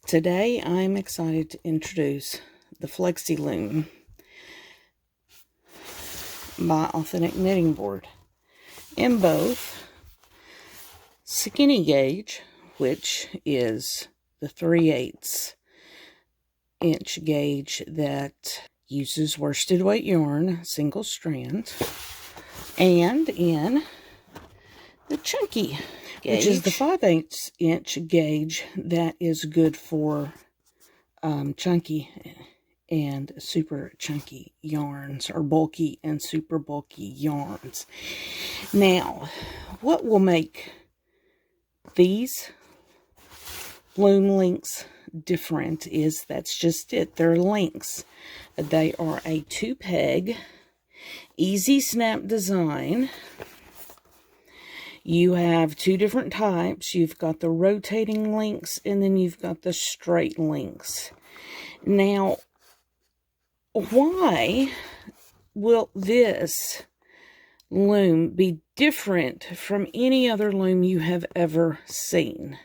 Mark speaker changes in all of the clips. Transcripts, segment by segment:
Speaker 1: Today I'm excited to introduce the Flexee Loom by Authentic Knitting Board in both skinny gauge, which is the 3/8 inch gauge that uses worsted weight yarn, single strand, and in the chunky gauge, which is the 5/8 inch gauge that is good for chunky and super chunky yarns, or bulky and super bulky yarns. Now, what will make these loom links different is that's just it. They're links. They are a 2-peg, easy snap design. You have two different types. You've got the rotating links, and then you've got the straight links. Now, why will this loom be different from any other loom you have ever seen?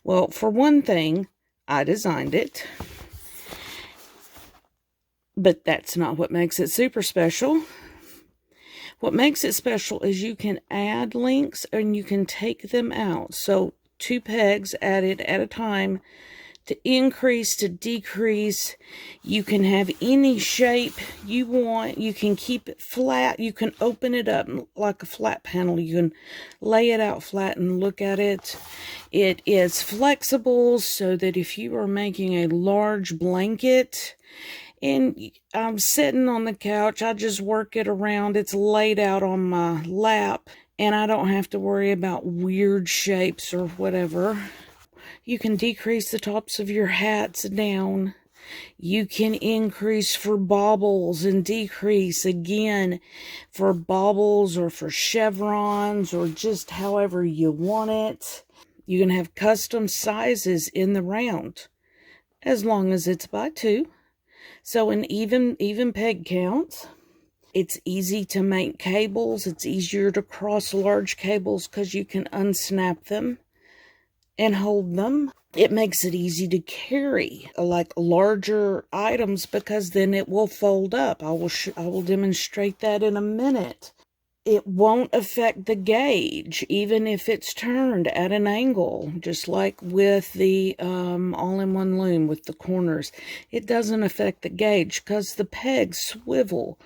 Speaker 1: Well, for one thing, I designed it, but that's not what makes it super special. What makes it special is you can add links and you can take them out. So 2 pegs added at a time to increase, to decrease. You can have any shape you want. You can keep it flat. You can open it up like a flat panel. You can lay it out flat and look at it. It is flexible so that if you are making a large blanket and I'm sitting on the couch, I just work it around. It's laid out on my lap, and I don't have to worry about weird shapes or whatever. You can decrease the tops of your hats down. You can increase for baubles and decrease again for baubles or for chevrons or just however you want it. You can have custom sizes in the round as long as it's by 2. So an even peg count. It's easy to make cables. It's easier to cross large cables because you can unsnap them and hold them. It makes it easy to carry like larger items because then it will fold up. I will demonstrate that in a minute. It won't affect the gauge, even if it's turned at an angle, just like with the all-in-one loom with the corners. It doesn't affect the gauge because the pegs swivel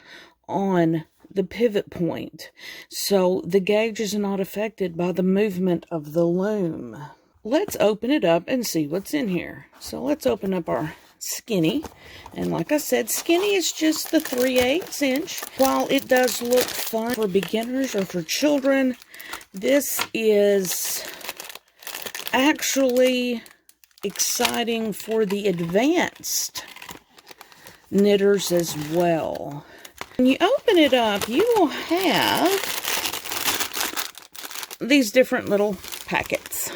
Speaker 1: on the pivot point. So the gauge is not affected by the movement of the loom. Let's open it up and see what's in here. So let's open up our skinny, and like I said, skinny is just the 3/8 inch. While it does look fun for beginners or for children, this is actually exciting for the advanced knitters as well. When you open it up, you will have these different little packets.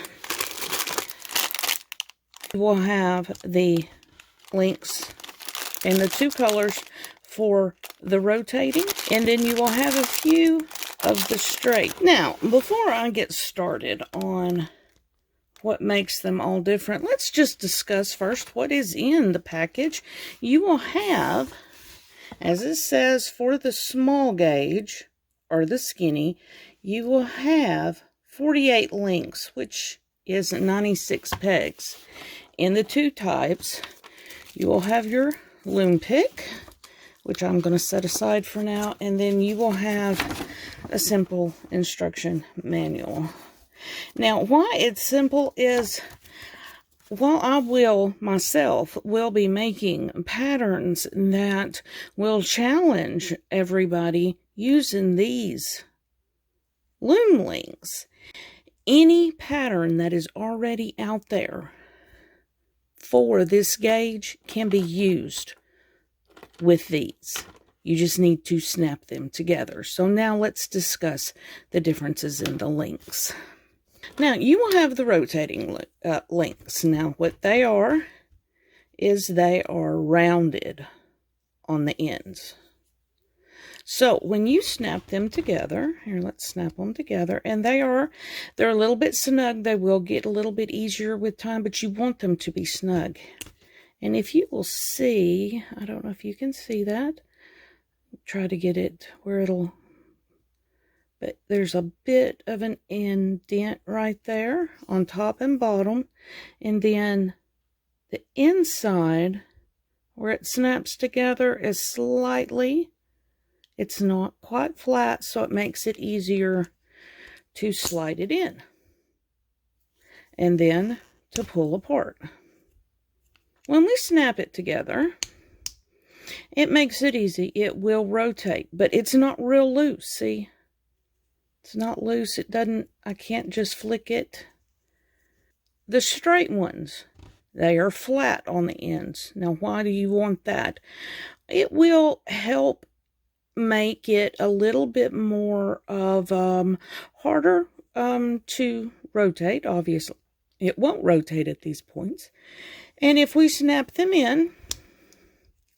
Speaker 1: You will have the links in the 2 colors for the rotating, and then you will have a few of the straight. Now, before I get started on what makes them all different, let's just discuss first what is in the package. You will have, as it says, for the small gauge or the skinny, you will have 48 links, which is 96 pegs. In the 2 types, you will have your loom pick, which I'm going to set aside for now, and then you will have a simple instruction manual. Now, why it's simple is, while I myself will be making patterns that will challenge everybody using these loom links, any pattern that is already out there for this gauge can be used with these. You just need to snap them together. So now let's discuss the differences in the links. Now, you will have the rotating links. Now, what they are is they are rounded on the ends. So when you snap them together, here, let's snap them together, and they're a little bit snug. They will get a little bit easier with time, but you want them to be snug. And if you will see, I don't know if you can see that. Try to get it where it'll, but there's a bit of an indent right there on top and bottom. And then the inside where it snaps together is slightly, it's not quite flat, so it makes it easier to slide it in and then to pull apart. When we snap it together, it makes it easy. It will rotate, but it's not real loose. See, it's not loose. It doesn't, I can't just flick it. The straight ones, they are flat on the ends. Now, why do you want that? It will help make it a little bit more of harder to rotate. Obviously, it won't rotate at these points. And if we snap them in,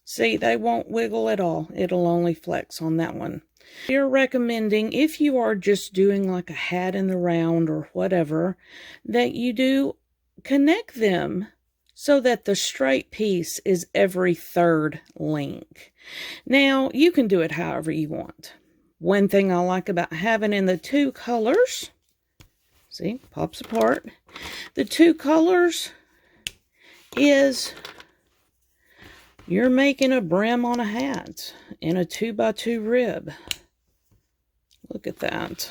Speaker 1: see, they won't wiggle at all. It'll only flex on that one. We're recommending, if you are just doing like a hat in the round or whatever, that you do connect them so that the straight piece is every third link. Now, you can do it however you want. One thing I like about having in the two colors, see, pops apart. The two colors is you're making a brim on a hat in a 2x2 rib. Look at that.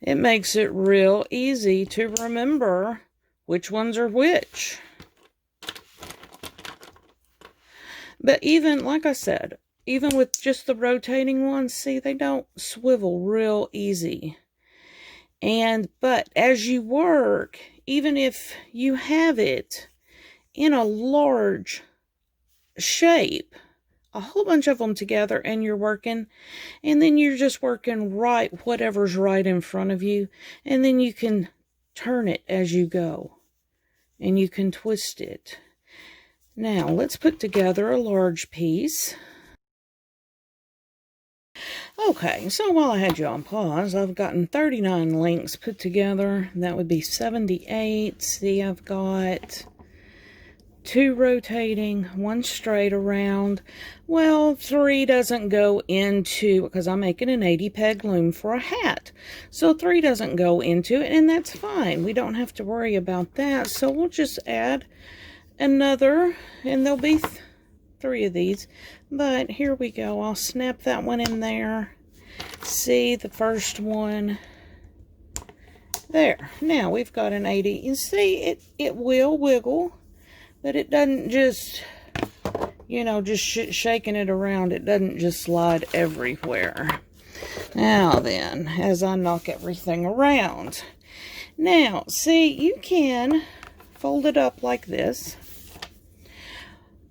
Speaker 1: It makes it real easy to remember which ones are which. But even, like I said, even with just the rotating ones, see, they don't swivel real easy. But as you work, even if you have it in a large shape, a whole bunch of them together, and you're working, and then you're just working right, whatever's right in front of you, and then you can turn it as you go, and you can twist it. Now, let's put together a large piece. Okay, so while I had you on pause, I've gotten 39 links put together. That would be 78. See, I've got 2 rotating, 1 straight around. Well, 3 doesn't go into, because I'm making an 80 peg loom for a hat. So 3 doesn't go into it, and that's fine. We don't have to worry about that. So we'll just add another, and there'll be 3 of these. But here we go. I'll snap that one in there. See, the first one there. Now we've got an 80. You see, it will wiggle, but it doesn't just, you know, just shaking it around. It doesn't just slide everywhere. Now then, as I knock everything around. Now, see, you can fold it up like this.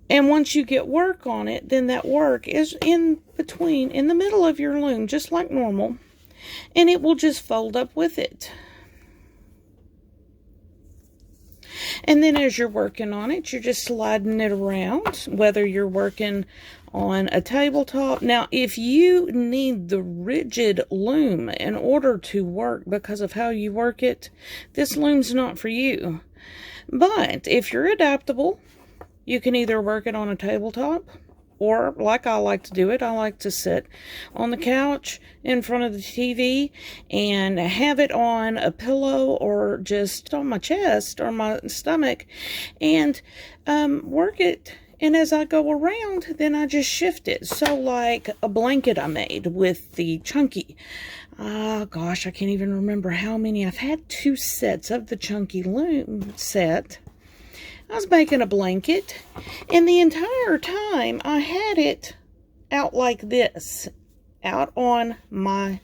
Speaker 1: And once you get work on it, then that work is in between, in the middle of your loom, just like normal. And it will just fold up with it. And then as you're working on it, you're just sliding it around, whether you're working on a tabletop. Now, if you need the rigid loom in order to work because of how you work it, this loom's not for you. But if you're adaptable, you can either work it on a tabletop, or like I like to do it, I like to sit on the couch in front of the TV and have it on a pillow or just on my chest or my stomach and work it. And as I go around, then I just shift it. So like a blanket I made with the chunky. Gosh, I can't even remember how many. I've had 2 sets of the chunky loom set. I was making a blanket, and the entire time I had it out like this, out on my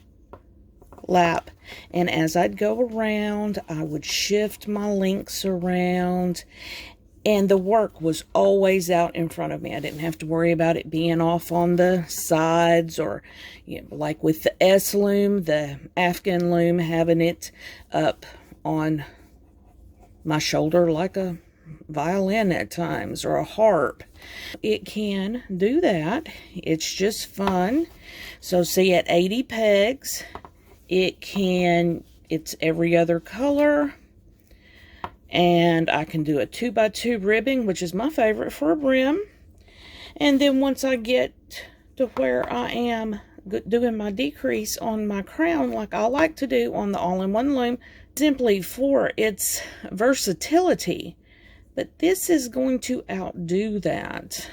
Speaker 1: lap. And as I'd go around, I would shift my links around, and the work was always out in front of me. I didn't have to worry about it being off on the sides, or, you know, like with the S loom, the Afghan loom, having it up on my shoulder like a violin at times, or a harp. It can do that. It's just fun. So see, at 80 pegs, it's every other color. And I can do a 2x2 ribbing, which is my favorite for a brim. And then once I get to where I am doing my decrease on my crown, like I like to do on the all-in-one loom, simply for its versatility. But this is going to outdo that.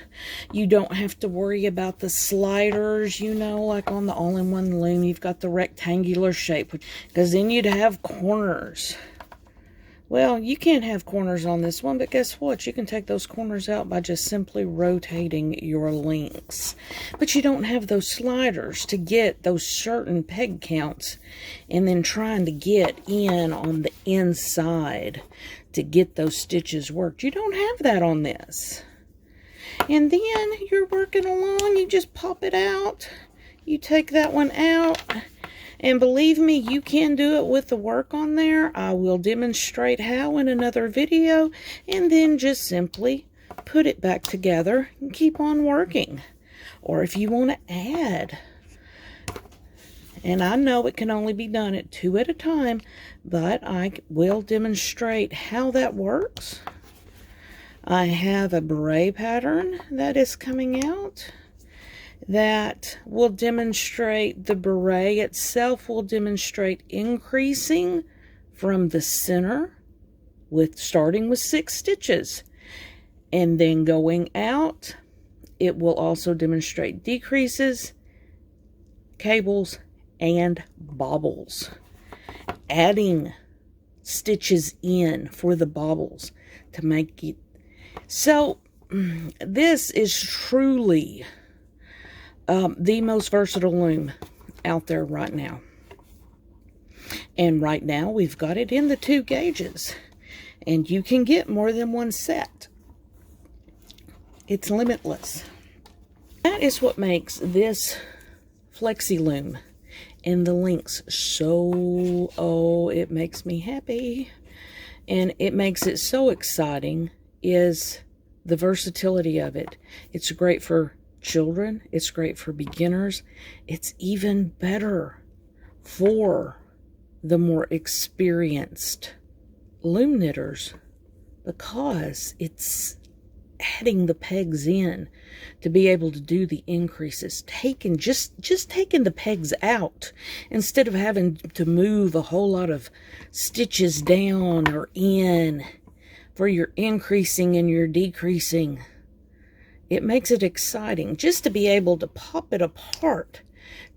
Speaker 1: You don't have to worry about the sliders, you know, like on the all-in-one loom, you've got the rectangular shape, because then you'd have corners. Well, you can't have corners on this one, but guess what? You can take those corners out by just simply rotating your links. But you don't have those sliders to get those certain peg counts and then trying to get in on the inside to get those stitches worked. You don't have that on this. And then you're working along, you just pop it out. You take that one out. And believe me, you can do it with the work on there. I will demonstrate how in another video. And then just simply put it back together and keep on working. Or if you want to add. And I know it can only be done at 2 at a time, but I will demonstrate how that works. I have a beret pattern that is coming out that will demonstrate, the beret itself will demonstrate increasing from the center starting with 6 stitches, and then going out. It will also demonstrate decreases, cables, and bobbles, adding stitches in for the bobbles to make it. So this is truly the most versatile loom out there right now. And right now we've got it in the 2 gauges, and you can get more than one set. It's limitless. That is what makes this Flexee Loom and the links so, oh, it makes me happy. And it makes it so exciting is the versatility of it. It's great for children. It's great for beginners. It's even better for the more experienced loom knitters, because it's adding the pegs in to be able to do the increases, just taking the pegs out instead of having to move a whole lot of stitches down or in for your increasing and your decreasing. It makes it exciting just to be able to pop it apart,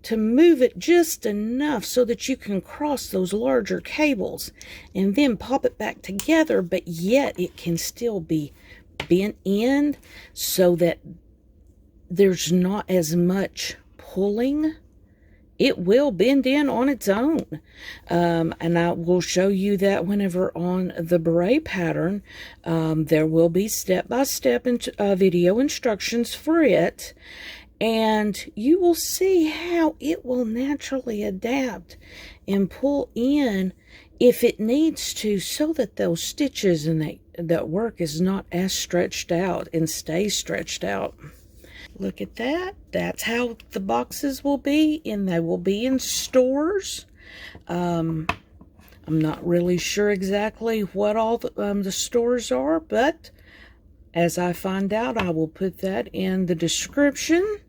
Speaker 1: to move it just enough so that you can cross those larger cables and then pop it back together, but yet it can still be bent in so that there's not as much pulling. It will bend in on its own. And I will show you that whenever on the beret pattern. There will be step-by-step video instructions for it. And you will see how it will naturally adapt and pull in if it needs to, so that those stitches and that work is not as stretched out and stays stretched out. Look at that. That's how the boxes will be, and they will be in stores. I'm not really sure exactly what all the stores are, but as I find out, I will put that in the description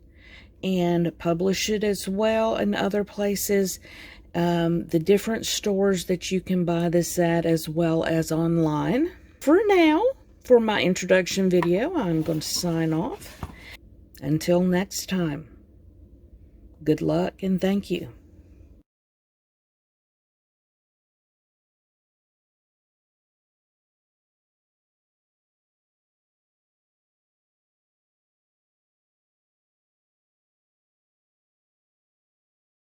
Speaker 1: and publish it as well in other places. The different stores that you can buy this at, as well as online. For now, for my introduction video, I'm going to sign off. Until next time, good luck and thank you.